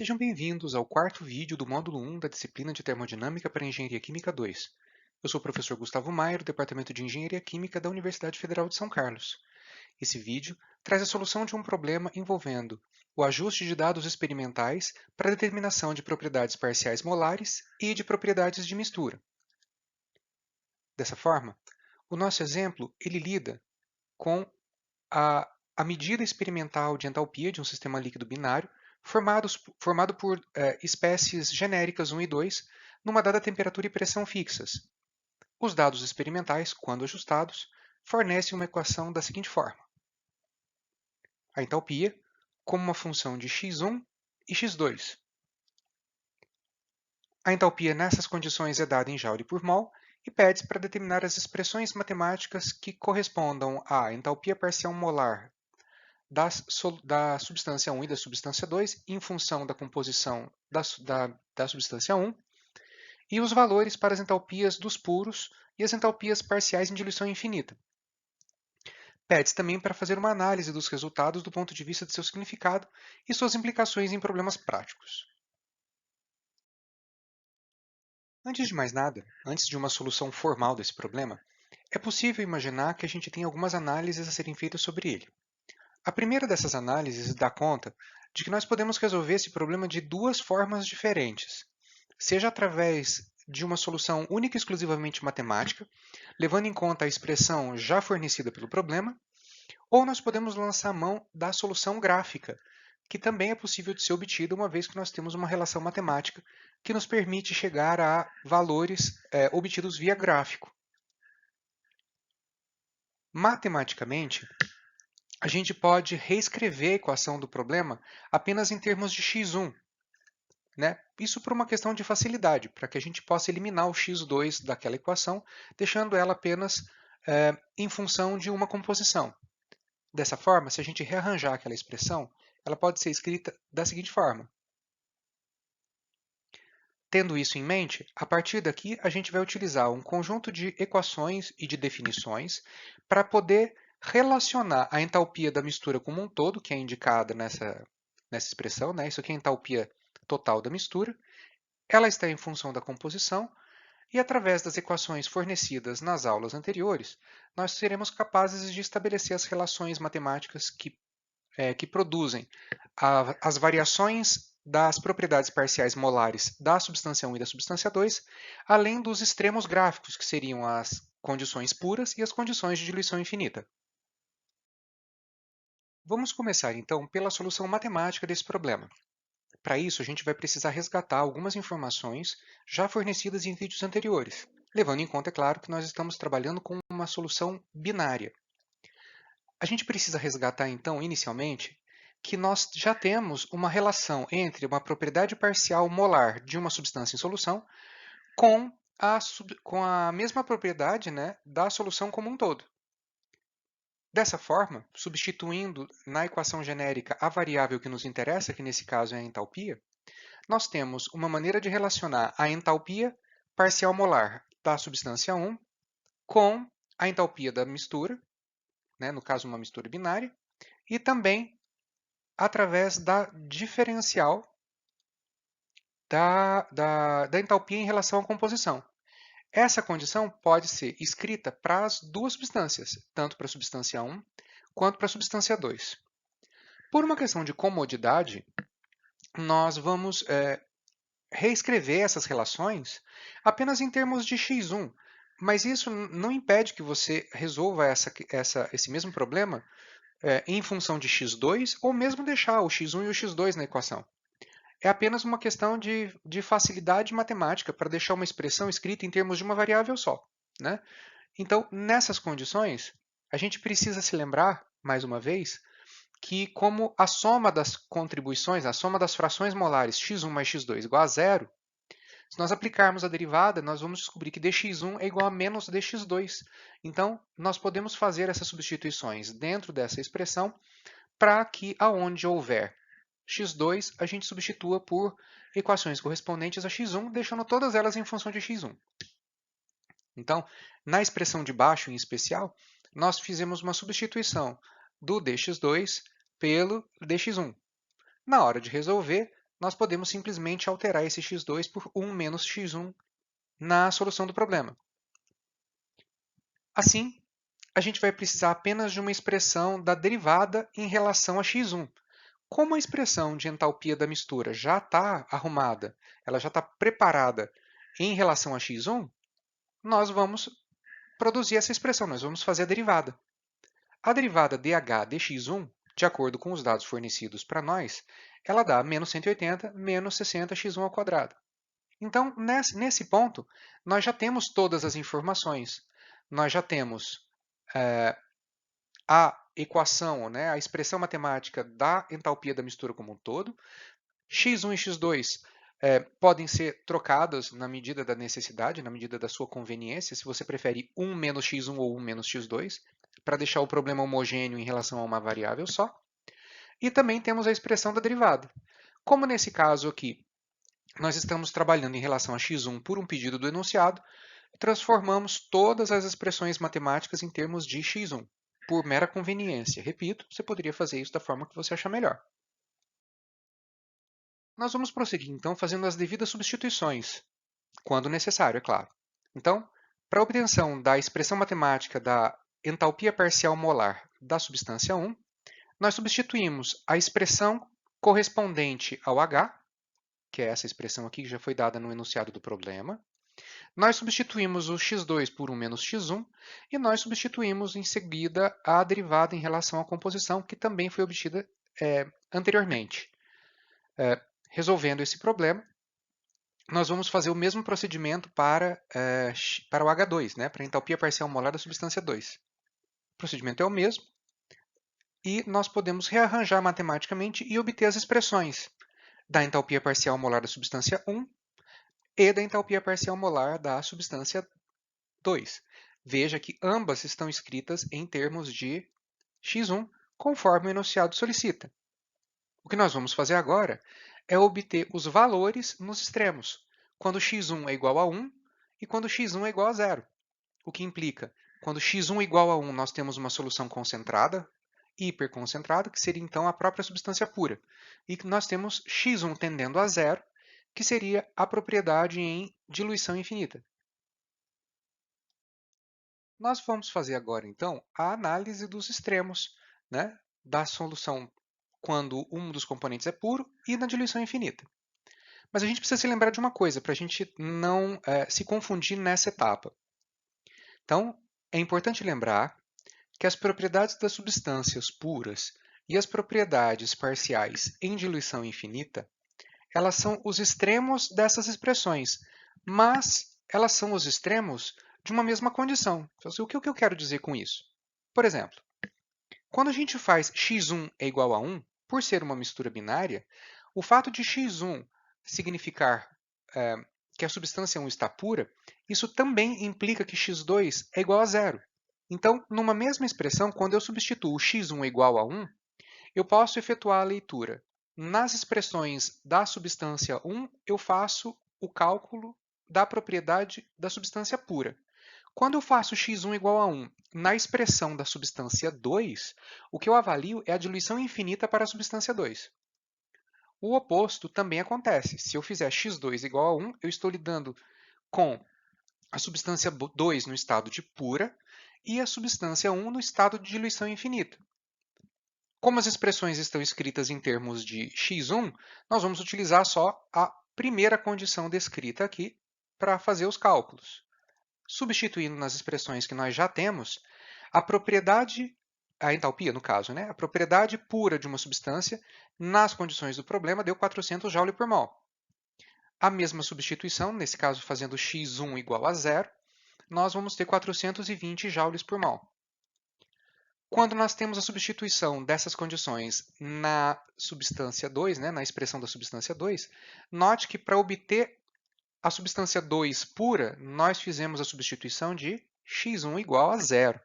Sejam bem-vindos ao quarto vídeo do módulo 1 da disciplina de Termodinâmica para Engenharia Química 2. Eu sou o professor Gustavo Maier, do Departamento de Engenharia Química da Universidade Federal de São Carlos. Esse vídeo traz a solução de um problema envolvendo o ajuste de dados experimentais para a determinação de propriedades parciais molares e de propriedades de mistura. Dessa forma, o nosso exemplo ele lida com a medida experimental de entalpia de um sistema líquido binário formado por espécies genéricas 1 e 2 numa dada temperatura e pressão fixas. Os dados experimentais, quando ajustados, fornecem uma equação da seguinte forma. A entalpia como uma função de x1 e x2. A entalpia nessas condições é dada em Joule por mol e pede-se para determinar as expressões matemáticas que correspondam à entalpia parcial molar da substância 1 e da substância 2 em função da composição da substância 1 e os valores para as entalpias dos puros e as entalpias parciais em diluição infinita. Pede-se também para fazer uma análise dos resultados do ponto de vista de seu significado e suas implicações em problemas práticos. Antes de mais nada, antes de uma solução formal desse problema, é possível imaginar que a gente tem algumas análises a serem feitas sobre ele. A primeira dessas análises dá conta de que nós podemos resolver esse problema de duas formas diferentes, seja através de uma solução única e exclusivamente matemática, levando em conta a expressão já fornecida pelo problema, ou nós podemos lançar mão da solução gráfica, que também é possível de ser obtida uma vez que nós temos uma relação matemática que nos permite chegar a valores obtidos via gráfico. Matematicamente, a gente pode reescrever a equação do problema apenas em termos de x1. Isso por uma questão de facilidade, para que a gente possa eliminar o x2 daquela equação, deixando ela apenas em função de uma composição. Dessa forma, se a gente rearranjar aquela expressão, ela pode ser escrita da seguinte forma. Tendo isso em mente, a partir daqui a gente vai utilizar um conjunto de equações e de definições para poder relacionar a entalpia da mistura como um todo, que é indicada nessa expressão, Isso aqui é a entalpia total da mistura. Ela está em função da composição e, através das equações fornecidas nas aulas anteriores, nós seremos capazes de estabelecer as relações matemáticas que produzem as variações das propriedades parciais molares da substância 1 e da substância 2, além dos extremos gráficos, que seriam as condições puras e as condições de diluição infinita. Vamos começar, então, pela solução matemática desse problema. Para isso, a gente vai precisar resgatar algumas informações já fornecidas em vídeos anteriores, levando em conta, é claro, que nós estamos trabalhando com uma solução binária. A gente precisa resgatar, então, inicialmente, que nós já temos uma relação entre uma propriedade parcial molar de uma substância em solução com a mesma propriedade da solução como um todo. Dessa forma, substituindo na equação genérica a variável que nos interessa, que nesse caso é a entalpia, nós temos uma maneira de relacionar a entalpia parcial molar da substância 1 com a entalpia da mistura, no caso uma mistura binária, e também através da diferencial da entalpia em relação à composição. Essa condição pode ser escrita para as duas substâncias, tanto para a substância 1 quanto para a substância 2. Por uma questão de comodidade, nós vamos reescrever essas relações apenas em termos de x1, mas isso não impede que você resolva esse mesmo problema em função de x2 ou mesmo deixar o x1 e o x2 na equação. É apenas uma questão de facilidade matemática para deixar uma expressão escrita em termos de uma variável só. Então, nessas condições, a gente precisa se lembrar, mais uma vez, que como a soma das contribuições, a soma das frações molares x1 mais x2 igual a zero, se nós aplicarmos a derivada, nós vamos descobrir que dx1 é igual a menos dx2. Então, nós podemos fazer essas substituições dentro dessa expressão para que, aonde houver x2, a gente substitua por equações correspondentes a x1, deixando todas elas em função de x1. Então, na expressão de baixo, em especial, nós fizemos uma substituição do dx2 pelo dx1. Na hora de resolver, nós podemos simplesmente alterar esse x2 por 1 menos x1 na solução do problema. Assim, a gente vai precisar apenas de uma expressão da derivada em relação a x1. Como a expressão de entalpia da mistura já está arrumada, ela já está preparada em relação a x1, nós vamos produzir essa expressão, nós vamos fazer a derivada. A derivada dH dx1, de acordo com os dados fornecidos para nós, ela dá menos 180 menos 60x1 ao quadrado. Então, nesse ponto, nós já temos todas as informações. Nós já temos a equação, né, a expressão matemática da entalpia da mistura como um todo. x1 e x2 podem ser trocadas na medida da necessidade, na medida da sua conveniência, se você prefere 1 menos x1 ou 1 menos x2, para deixar o problema homogêneo em relação a uma variável só. E também temos a expressão da derivada. Como nesse caso aqui, nós estamos trabalhando em relação a x1 por um pedido do enunciado, transformamos todas as expressões matemáticas em termos de x1, por mera conveniência. Repito, você poderia fazer isso da forma que você achar melhor. Nós vamos prosseguir, então, fazendo as devidas substituições, quando necessário, é claro. Então, para a obtenção da expressão matemática da entalpia parcial molar da substância 1, nós substituímos a expressão correspondente ao H, que é essa expressão aqui que já foi dada no enunciado do problema. Nós substituímos o x2 por 1 menos x1 e nós substituímos em seguida a derivada em relação à composição, que também foi obtida anteriormente. Resolvendo esse problema, nós vamos fazer o mesmo procedimento para o H2, né, para a entalpia parcial molar da substância 2. O procedimento é o mesmo e nós podemos rearranjar matematicamente e obter as expressões da entalpia parcial molar da substância 1 e da entalpia parcial molar da substância 2. Veja que ambas estão escritas em termos de x1, conforme o enunciado solicita. O que nós vamos fazer agora é obter os valores nos extremos, quando x1 é igual a 1 e quando x1 é igual a 0. O que implica, quando x1 é igual a 1, nós temos uma solução concentrada, hiperconcentrada, que seria então a própria substância pura. E nós temos x1 tendendo a 0, que seria a propriedade em diluição infinita. Nós vamos fazer agora, então, a análise dos extremos, né, da solução quando um dos componentes é puro e na diluição infinita. Mas a gente precisa se lembrar de uma coisa, para a gente não se confundir nessa etapa. Então, é importante lembrar que as propriedades das substâncias puras e as propriedades parciais em diluição infinita, elas são os extremos dessas expressões, mas elas são os extremos de uma mesma condição. Então, o que eu quero dizer com isso? Por exemplo, quando a gente faz x1 é igual a 1, por ser uma mistura binária, o fato de x1 significar que a substância 1 está pura, isso também implica que x2 é igual a 0. Então, numa mesma expressão, quando eu substituo x1 igual a 1, eu posso efetuar a leitura. Nas expressões da substância 1, eu faço o cálculo da propriedade da substância pura. Quando eu faço x1 igual a 1 na expressão da substância 2, o que eu avalio é a diluição infinita para a substância 2. O oposto também acontece. Se eu fizer x2 igual a 1, eu estou lidando com a substância 2 no estado de pura e a substância 1 no estado de diluição infinita. Como as expressões estão escritas em termos de x1, nós vamos utilizar só a primeira condição descrita aqui para fazer os cálculos. Substituindo nas expressões que nós já temos, a entalpia no caso, né? A propriedade pura de uma substância, nas condições do problema, deu 400 Joule por mol. A mesma substituição, nesse caso fazendo x1 igual a 0, nós vamos ter 420 joules por mol. Quando nós temos a substituição dessas condições na substância 2, né, na expressão da substância 2, note que para obter a substância 2 pura, nós fizemos a substituição de x1 igual a 0.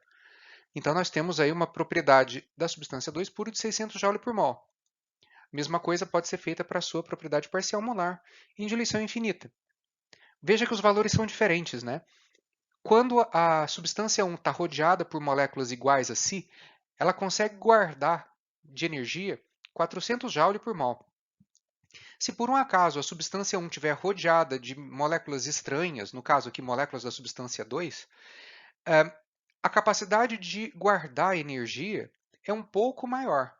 Então, nós temos aí uma propriedade da substância 2 pura de 600 Joule por mol. Mesma coisa pode ser feita para a sua propriedade parcial molar em diluição infinita. Veja que os valores são diferentes, né? Quando a substância 1 está rodeada por moléculas iguais a si, ela consegue guardar de energia 400 Joule por mol. Se por um acaso a substância 1 estiver rodeada de moléculas estranhas, no caso aqui moléculas da substância 2, a capacidade de guardar energia é um pouco maior.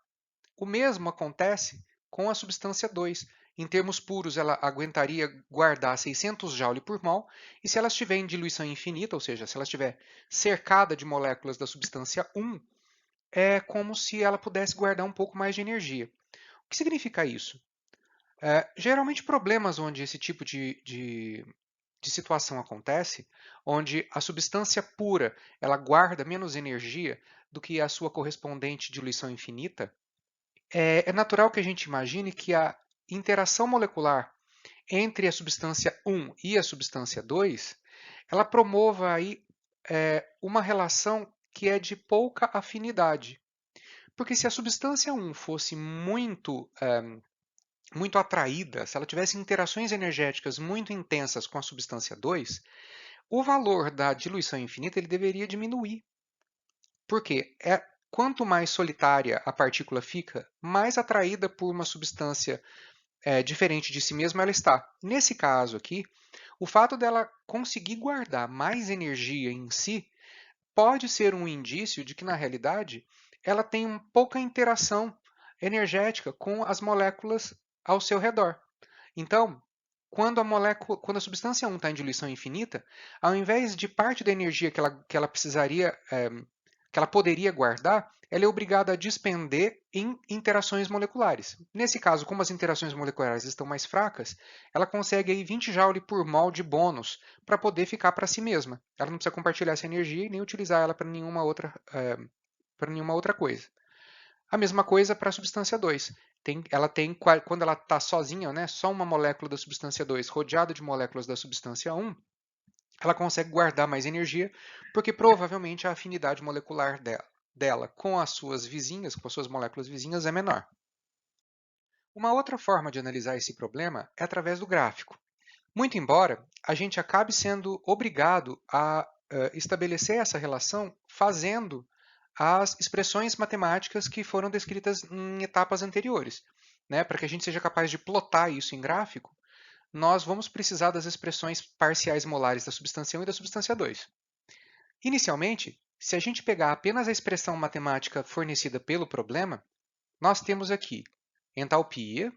O mesmo acontece com a substância 2. Em termos puros, ela aguentaria guardar 600 Joule por mol, e se ela estiver em diluição infinita, ou seja, se ela estiver cercada de moléculas da substância 1, é como se ela pudesse guardar um pouco mais de energia. O que significa isso? Geralmente problemas onde esse tipo de situação acontece, onde a substância pura ela guarda menos energia do que a sua correspondente diluição infinita, é natural que a gente imagine que a interação molecular entre a substância 1 e a substância 2, ela promova aí uma relação que é de pouca afinidade. Porque se a substância 1 fosse muito atraída, se ela tivesse interações energéticas muito intensas com a substância 2, o valor da diluição infinita ele deveria diminuir. Porque quanto mais solitária a partícula fica, mais atraída por uma substância diferente de si mesma ela está. Nesse caso aqui, o fato dela conseguir guardar mais energia em si pode ser um indício de que, na realidade, ela tem pouca interação energética com as moléculas ao seu redor. Então, quando a substância 1 está em diluição infinita, ao invés de parte da energia que ela precisaria, que ela poderia guardar, ela é obrigada a despender em interações moleculares. Nesse caso, como as interações moleculares estão mais fracas, ela consegue aí 20 Joule por mol de bônus para poder ficar para si mesma. Ela não precisa compartilhar essa energia e nem utilizar ela para nenhuma outra coisa. A mesma coisa para a substância 2. Quando ela está sozinha, né, só uma molécula da substância 2 rodeada de moléculas da substância 1, ela consegue guardar mais energia, porque provavelmente a afinidade molecular dela com as suas vizinhas, com as suas moléculas vizinhas, é menor. Uma outra forma de analisar esse problema é através do gráfico. Muito embora a gente acabe sendo obrigado a estabelecer essa relação fazendo as expressões matemáticas que foram descritas em etapas anteriores. Né? Para que a gente seja capaz de plotar isso em gráfico, nós vamos precisar das expressões parciais molares da substância 1 e da substância 2. Inicialmente, se a gente pegar apenas a expressão matemática fornecida pelo problema, nós temos aqui entalpia,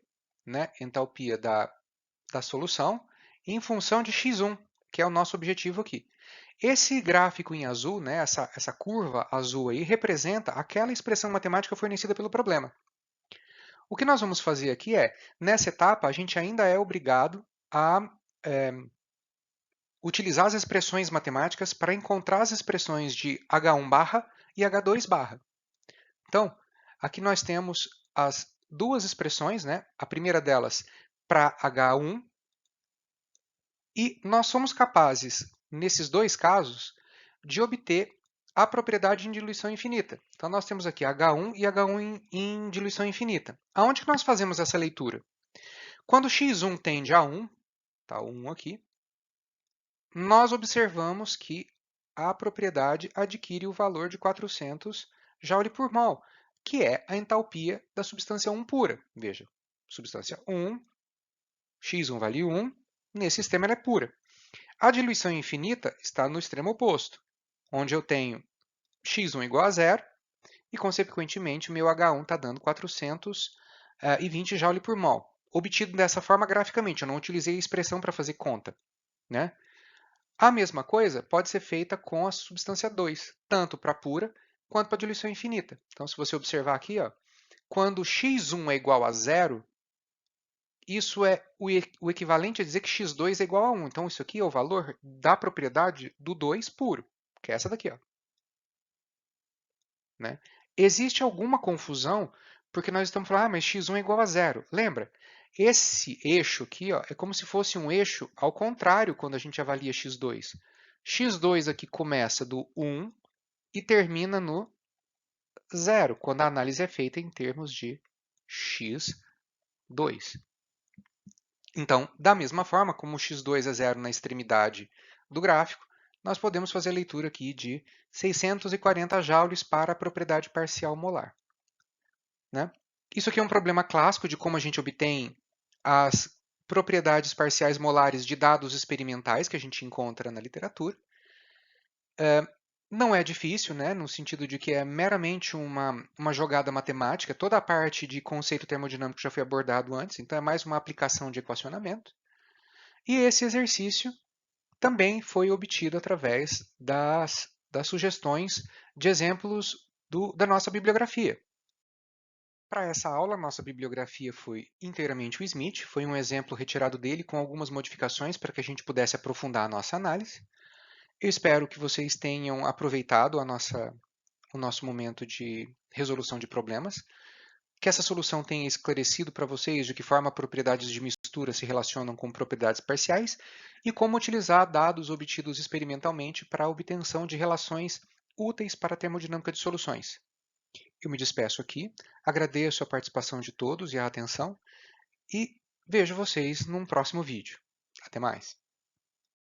né? Entalpia da solução, em função de x1, que é o nosso objetivo aqui. Esse gráfico em azul, né, essa curva azul aí, representa aquela expressão matemática fornecida pelo problema. O que nós vamos fazer aqui é, nessa etapa, a gente ainda é obrigado a utilizar as expressões matemáticas para encontrar as expressões de H1 barra e H2 barra. Então, aqui nós temos as duas expressões, né? A primeira delas para H1, e nós somos capazes, nesses dois casos, de obter a propriedade em diluição infinita. Então, nós temos aqui H1 e H1 em diluição infinita. Aonde que nós fazemos essa leitura? Quando x1 tende a 1, tá, o 1 aqui, nós observamos que a propriedade adquire o valor de 400 Joule por mol, que é a entalpia da substância 1 pura. Veja, substância 1, x1 vale 1, nesse sistema ela é pura. A diluição infinita está no extremo oposto, onde eu tenho x1 igual a zero e, consequentemente, o meu H1 está dando 420 Joule por mol. Obtido dessa forma graficamente, eu não utilizei a expressão para fazer conta. Né? A mesma coisa pode ser feita com a substância 2, tanto para pura quanto para diluição infinita. Então, se você observar aqui, ó, quando x1 é igual a zero, isso é o equivalente a dizer que x2 é igual a 1. Então, isso aqui é o valor da propriedade do 2 puro, que é essa daqui. Ó. Né? Existe alguma confusão, porque nós estamos falando, mas x1 é igual a zero. Lembra? Esse eixo aqui ó, é como se fosse um eixo ao contrário quando a gente avalia x2. x2 aqui começa do 1 e termina no zero, quando a análise é feita em termos de x2. Então, da mesma forma, como o x2 é zero na extremidade do gráfico, nós podemos fazer a leitura aqui de 640 joules para a propriedade parcial molar. Né? Isso aqui é um problema clássico de como a gente obtém as propriedades parciais molares de dados experimentais que a gente encontra na literatura. Não é difícil, né, no sentido de que é meramente uma jogada matemática, toda a parte de conceito termodinâmico já foi abordado antes, então é mais uma aplicação de equacionamento. E esse exercício também foi obtido através das sugestões de exemplos da nossa bibliografia. Para essa aula, nossa bibliografia foi inteiramente o Smith, foi um exemplo retirado dele com algumas modificações para que a gente pudesse aprofundar a nossa análise. Eu espero que vocês tenham aproveitado o nosso momento de resolução de problemas, que essa solução tenha esclarecido para vocês de que forma propriedades de mistura se relacionam com propriedades parciais e como utilizar dados obtidos experimentalmente para a obtenção de relações úteis para a termodinâmica de soluções. Eu me despeço aqui, agradeço a participação de todos e a atenção e vejo vocês num próximo vídeo. Até mais!